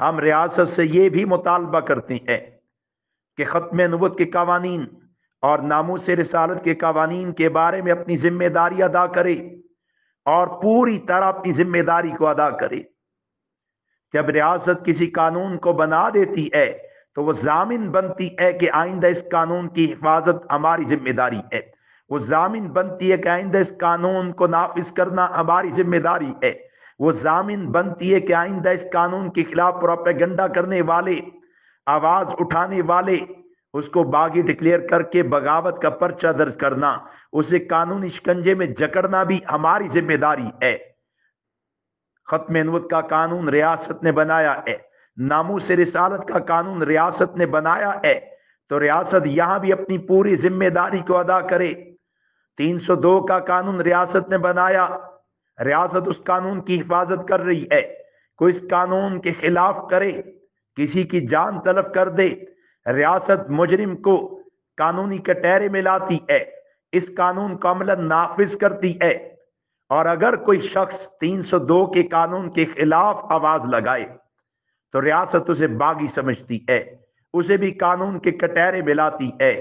ہم ریاست سے یہ بھی مطالبہ کرتے ہیں کہ ختم نبوت کے قوانین اور ناموس رسالت کے قوانین کے بارے میں اپنی ذمہ داری ادا کرے اور پوری طرح اپنی ذمہ داری کو ادا کرے۔ جب ریاست کسی قانون کو بنا دیتی ہے تو وہ ضامن بنتی ہے کہ آئندہ اس قانون کی حفاظت ہماری ذمہ داری ہے، وہ ضامن بنتی ہے کہ آئندہ اس قانون کو نافذ کرنا ہماری ذمہ داری ہے، وہ ضامن بنتی ہے کہ آئندہ اس قانون کے خلاف پروپیگنڈا کرنے والے، آواز اٹھانے والے، اس کو باغی ڈکلیئر کر کے بغاوت کا پرچہ درج کرنا، اسے قانونی شکنجے میں جکڑنا بھی ہماری ذمہ داری ہے۔ ختم نبوت کا قانون ریاست نے بنایا ہے، ناموس رسالت کا قانون ریاست نے بنایا ہے، تو ریاست یہاں بھی اپنی پوری ذمہ داری کو ادا کرے۔ 302 کا قانون ریاست نے بنایا، ریاست اس قانون کی حفاظت کر رہی ہے۔ کوئی اس قانون کے خلاف کرے، کسی کی جان تلف کر دے، ریاست مجرم کو قانونی کٹہرے میں لاتی ہے، اس قانون کو عملاً نافذ کرتی ہے۔ اور اگر کوئی شخص 302 کے قانون کے خلاف آواز لگائے تو ریاست اسے باغی سمجھتی ہے، اسے بھی قانون کے کٹہرے میں لاتی ہے۔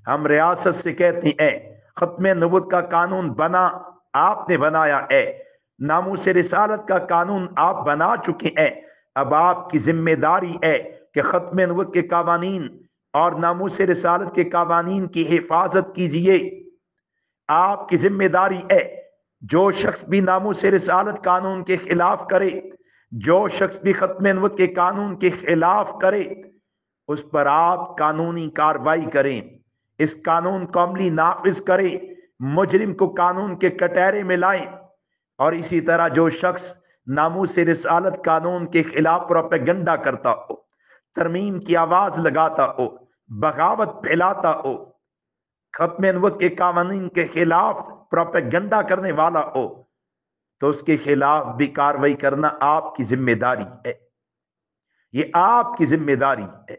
ہم ریاست سے کہتے ہیں ختم نبوت کا قانون بنا، آپ نے بنایا ہے، ناموس رسالت کا قانون آپ بنا چکے ہیں، اب آپ کی ذمہ داری ہے کہ ختم نبوت کے قوانین اور ناموس رسالت کے قوانین کی حفاظت کیجئے۔ آپ کی ذمہ داری ہے، جو شخص بھی ناموس رسالت قانون کے خلاف کرے، جو شخص بھی ختم نبوت کے قانون کے خلاف کرے، اس پر آپ قانونی کارروائی کریں، اس قانون کو عملی نافذ کریں، مجرم کو قانون کے کٹہرے میں لائیں۔ اور اسی طرح جو شخص ناموس رسالت قانون کے خلاف پروپیگنڈا کرتا ہو، ترمیم کی آواز لگاتا ہو، بغاوت پھیلاتا ہو، ختم نبوت کے قوانین کے خلاف پروپیگنڈا کرنے والا ہو، تو اس کے خلاف بھی کارروائی کرنا آپ کی ذمہ داری ہے، یہ آپ کی ذمہ داری ہے۔